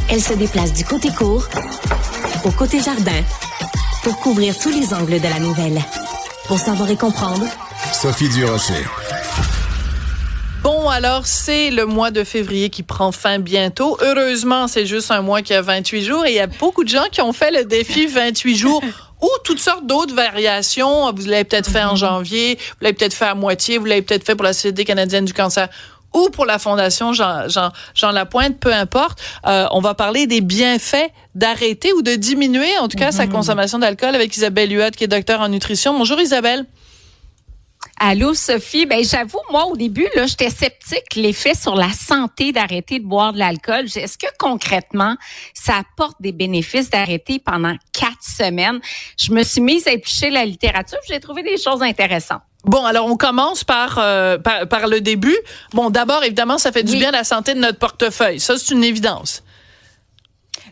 Elle se déplace du côté court au côté jardin pour couvrir tous les angles de la nouvelle. Pour savoir et comprendre, Sophie Durocher. Bon, alors, c'est le mois de février qui prend fin bientôt. Heureusement, c'est juste un mois qui a 28 jours et il y a beaucoup de gens qui ont fait le défi 28 jours ou toutes sortes d'autres variations. Vous l'avez peut-être fait en janvier, vous l'avez peut-être fait à moitié, vous l'avez peut-être fait pour la Société canadienne du cancer ou pour la Fondation Jean Lapointe, peu importe. On va parler des bienfaits d'arrêter ou de diminuer, en tout cas, sa consommation d'alcool avec Isabelle Huot, qui est docteur en nutrition. Bonjour Isabelle. Allô, Sophie. Ben, j'avoue, moi, au début, là, j'étais sceptique. L'effet sur la santé d'arrêter de boire de l'alcool. Est-ce que concrètement, ça apporte des bénéfices d'arrêter pendant 4 semaines? Je me suis mise à éplucher la littérature. J'ai trouvé des choses intéressantes. Bon, alors on commence par le début. Bon, d'abord, évidemment, ça fait du bien à la santé de notre portefeuille. Ça, c'est une évidence.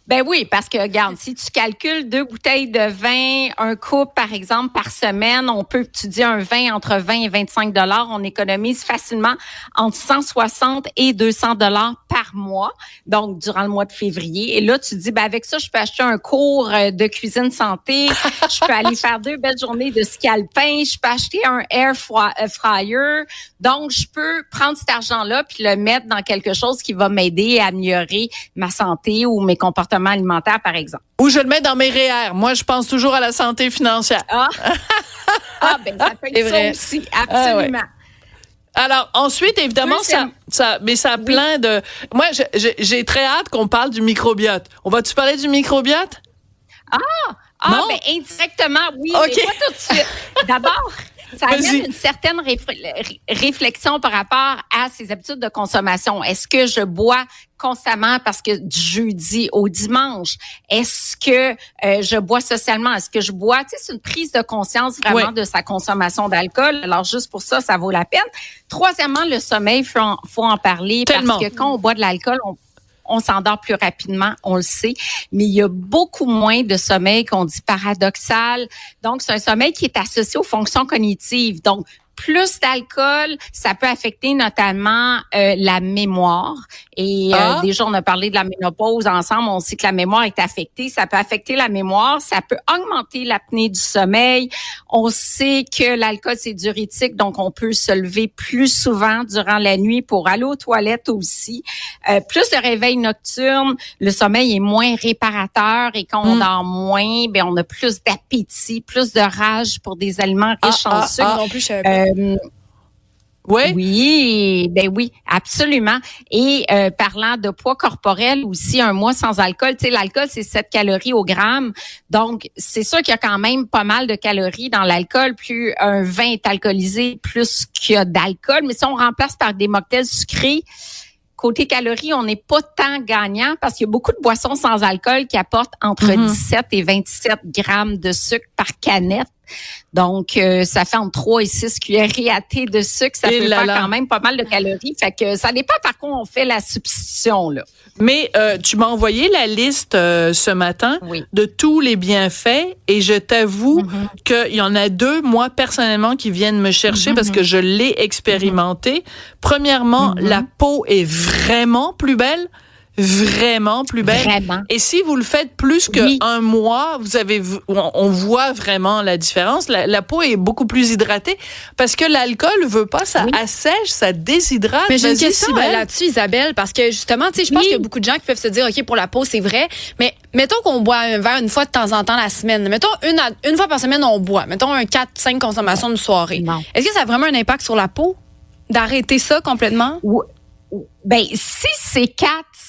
Ben oui, parce que, regarde, si tu calcules 2 bouteilles de vin, un couple, par exemple, par semaine, on peut étudier un vin entre 20 et 25 $. On économise facilement entre 160 et 200 $ par mois, donc durant le mois de février. Et là, tu te dis, ben avec ça, je peux acheter un cours de cuisine santé, je peux aller faire 2 belles journées de ski alpin, je peux acheter un air fryer. Donc, je peux prendre cet argent-là puis le mettre dans quelque chose qui va m'aider à améliorer ma santé ou mes comportements alimentaires, par exemple. Ou je le mets dans mes REER. Moi, je pense toujours à la santé financière. Ben ça peut être ça aussi, absolument. Ah ouais. Alors, ensuite, évidemment, ça a plein de... Moi, j'ai très hâte qu'on parle du microbiote. On va-tu parler du microbiote? Ben indirectement, oui, mais pas tout de suite. D'abord, ça amène une certaine réflexion par rapport à ses habitudes de consommation. Est-ce que je bois constamment parce que du jeudi au dimanche? Est-ce que je bois socialement? Est-ce que je bois? Tu sais, c'est une prise de conscience vraiment de sa consommation d'alcool. Alors, juste pour ça, ça vaut la peine. Troisièmement, le sommeil, faut en parler. Tellement. Parce que quand on boit de l'alcool, on s'endort plus rapidement, on le sait, mais il y a beaucoup moins de sommeil qu'on dit paradoxal. Donc, c'est un sommeil qui est associé aux fonctions cognitives. Donc, plus d'alcool, ça peut affecter notamment la mémoire. Et déjà, on a parlé de la ménopause ensemble. On sait que la mémoire est affectée. Ça peut affecter la mémoire. Ça peut augmenter l'apnée du sommeil. On sait que l'alcool, c'est diurétique. Donc, on peut se lever plus souvent durant la nuit pour aller aux toilettes aussi. Plus de réveil nocturne, le sommeil est moins réparateur. Et quand on dort moins, ben on a plus d'appétit, plus de rage pour des aliments riches en sucre. Non plus, Oui, ben oui, absolument. Et parlant de poids corporel aussi, un mois sans alcool, tu sais, l'alcool, c'est 7 calories au gramme. Donc, c'est sûr qu'il y a quand même pas mal de calories dans l'alcool. Plus un vin est alcoolisé, plus qu'il y a d'alcool. Mais si on remplace par des mocktails sucrés, côté calories, on n'est pas tant gagnant parce qu'il y a beaucoup de boissons sans alcool qui apportent entre 17 et 27 grammes de sucre par canette. Donc, ça fait entre 3 et 6 cuillerées à thé de sucre. Ça peut faire quand même pas mal de calories. Fait que ça dépend par quoi on fait la substitution, là. Mais tu m'as envoyé la liste ce matin de tous les bienfaits et je t'avoue qu'il y en a 2, moi, personnellement, qui viennent me chercher parce que je l'ai expérimenté. Premièrement, la peau est vraiment plus belle. Vraiment plus belle. Vraiment. Et si vous le faites plus qu'un mois, on voit vraiment la différence. La peau est beaucoup plus hydratée parce que l'alcool veut pas, ça assèche, ça déshydrate. Mais j'ai une question là-dessus, Isabelle, parce que justement, tu sais, je pense qu'il y a beaucoup de gens qui peuvent se dire, OK, pour la peau, c'est vrai, mais mettons qu'on boit un verre une fois de temps en temps la semaine. Mettons une fois par semaine, on boit. Mettons 4-5 consommations de soirée. Non. Est-ce que ça a vraiment un impact sur la peau d'arrêter ça complètement? Ben, si c'est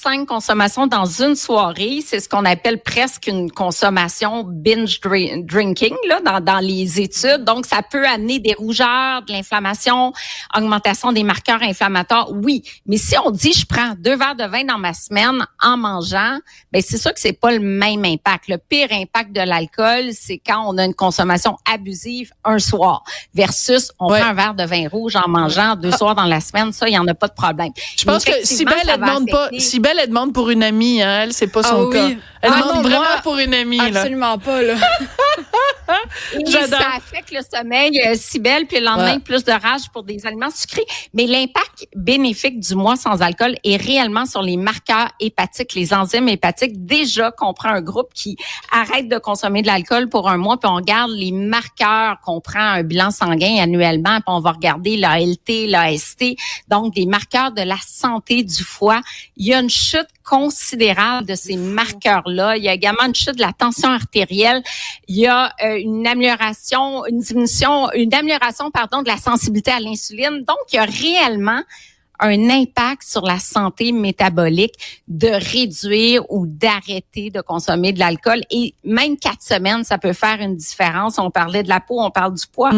4-5 consommations dans une soirée, c'est ce qu'on appelle presque une consommation binge drinking là, dans les études. Donc, ça peut amener des rougeurs, de l'inflammation, augmentation des marqueurs inflammatoires. Oui, mais si on dit je prends 2 verres de vin dans ma semaine en mangeant, ben c'est sûr que c'est pas le même impact. Le pire impact de l'alcool, c'est quand on a une consommation abusive un soir versus on prend un verre de vin rouge en mangeant 2 soirs dans la semaine. Ça, il y en a pas de problème. Je pense que Cybèle, elle demande pour une amie, hein, elle, c'est pas son cas. Elle demande vraiment pour une amie. Absolument pas, là. Et J'adore. ça affecte le sommeil, Cybèle, puis le lendemain, plus de rage pour des aliments sucrés. Mais l'impact bénéfique du mois sans alcool est réellement sur les marqueurs hépatiques, les enzymes hépatiques. Déjà qu'on prend un groupe qui arrête de consommer de l'alcool pour un mois, puis on regarde les marqueurs, qu'on prend un bilan sanguin annuellement, puis on va regarder l'ALT, l'AST, donc des marqueurs de la santé du foie. Il y a une chute considérable de ces marqueurs-là. Il y a également une chute de la tension artérielle. Il y a une amélioration de la sensibilité à l'insuline. Donc, il y a réellement un impact sur la santé métabolique de réduire ou d'arrêter de consommer de l'alcool. Et même 4 semaines, ça peut faire une différence. On parlait de la peau, on parle du poids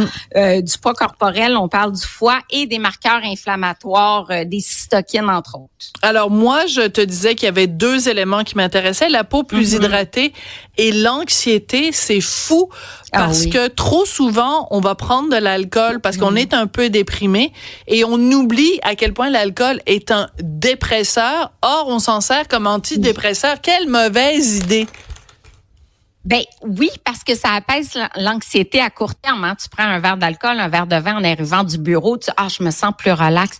corporel, on parle du foie et des marqueurs inflammatoires, des cytokines, entre autres. Alors, moi, je te disais qu'il y avait 2 éléments qui m'intéressaient. La peau plus hydratée et l'anxiété. C'est fou parce que trop souvent, on va prendre de l'alcool parce qu'on est un peu déprimé et on oublie à quel point l'alcool est un dépresseur. Or, on s'en sert comme antidépresseur. Quelle mauvaise idée! Ben oui, parce que ça apaise l'anxiété à court terme. Hein. Tu prends un verre d'alcool, un verre de vin en arrivant du bureau, je me sens plus relax.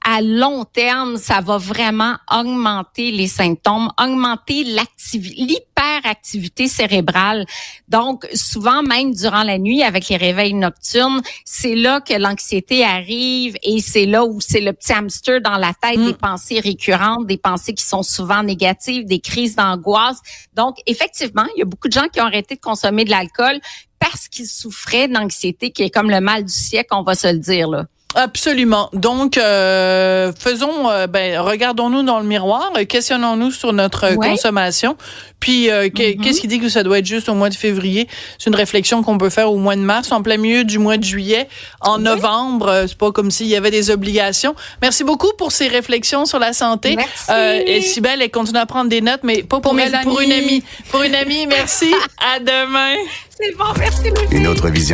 À long terme, ça va vraiment augmenter les symptômes, augmenter l'hyperactivité cérébrale. Donc, souvent, même durant la nuit, avec les réveils nocturnes, c'est là que l'anxiété arrive et c'est là où c'est le petit hamster dans la tête, des pensées récurrentes, des pensées qui sont souvent négatives, des crises d'angoisse. Donc, effectivement, il y a beaucoup de gens qui ont arrêté de consommer de l'alcool parce qu'ils souffraient d'anxiété, qui est comme le mal du siècle, on va se le dire, là. Absolument. Donc, regardons-nous dans le miroir, questionnons-nous sur notre consommation. Puis, qu'est-ce qui dit que ça doit être juste au mois de février? C'est une réflexion qu'on peut faire au mois de mars, en plein milieu du mois de juillet, en novembre. C'est pas comme s'il y avait des obligations. Merci beaucoup pour ces réflexions sur la santé. Merci. Et Cybèle, elle continue à prendre des notes, mais pas pour elle, pour une amie. Pour une amie, merci. À demain. C'est bon, merci Louis. Une autre vision.